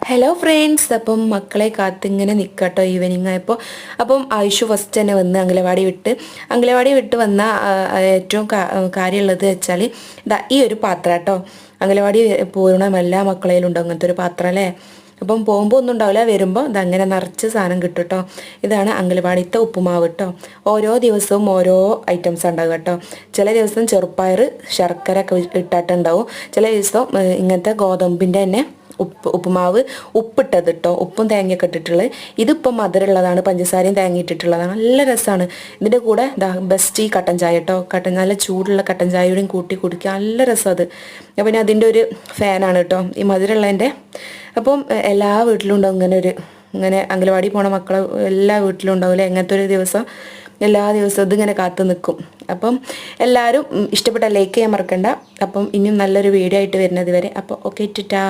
Hello friends, അപ്പം മക്കളെ കാത്തിങ്ങനെ നിൽക്കട്ടോ evening ആയപ്പോൾ. അപ്പം ആയിഷു ഫസ്റ്റ് തന്നെ വന്ന് അംഗനവാടി വിട്ട് വന്ന ഏറ്റവും കാര്യമുള്ളത് വെച്ചാൽ ഇതാ ഈ ഒരു പാത്രം കേട്ടോ. അംഗനവാടി പൂർണ്ണം എല്ലാ മക്കളേലും ഉണ്ടോ അങ്ങനത്തെ ഒരു പാത്രം അല്ലേ. അപ്പം പോകുമ്പോൾ ഒന്നും ഉണ്ടാവില്ല, വരുമ്പോൾ ഇതങ്ങനെ നിറച്ച് സാധനം കിട്ടും കേട്ടോ. ഇതാണ് അംഗനവാടിത്തെ ഉപ്പുമാവ് കേട്ടോ. ഓരോ ദിവസവും ഓരോ ഐറ്റംസ് ഉണ്ടാകും കേട്ടോ. ചില ദിവസം ചെറുപ്പയർ ശർക്കര ഒക്കെ ഇട്ടിട്ടുണ്ടാവും, ചില ദിവസം ഇങ്ങനത്തെ ഗോതമ്പിൻ്റെ തന്നെ ഉപ്പുമാവ് ഉപ്പിട്ടത് കേട്ടോ, ഉപ്പും തേങ്ങയൊക്കെ ഇട്ടിട്ടുള്ളത്. ഇതിപ്പം മധുരമുള്ളതാണ്, പഞ്ചസാരയും തേങ്ങ ഇട്ടിട്ടുള്ളതാണ്, നല്ല രസമാണ്. ഇതിൻ്റെ കൂടെ ബെസ്റ്റ് ഈ കട്ടൻ ചായ കേട്ടോ. നല്ല ചൂടുള്ള കട്ടൻ ചായയോടെയും കൂട്ടി കുടിക്കുക, നല്ല രസം അത്. അപ്പം ഞാൻ അതിൻ്റെ ഒരു ഫാനാണ് കേട്ടോ, ഈ മധുരമുള്ളതിൻ്റെ. അപ്പം എല്ലാ വീട്ടിലും ഉണ്ടാവും ഇങ്ങനെ അംഗനവാടി പോണ മക്കളെ എല്ലാ വീട്ടിലും ഉണ്ടാവില്ലേ ഇങ്ങനത്തെ ഒരു ദിവസം. എല്ലാ ദിവസവും ഇതിങ്ങനെ കാത്തു നിൽക്കും. അപ്പം എല്ലാവരും ഇഷ്ടപ്പെട്ട ലൈക്ക് ചെയ്യാൻ മറക്കണ്ട. അപ്പം ഇനിയും നല്ലൊരു വീഡിയോ ആയിട്ട് വരുന്നത് വരെ അപ്പോൾ ഓക്കെ, ടാറ്റാ.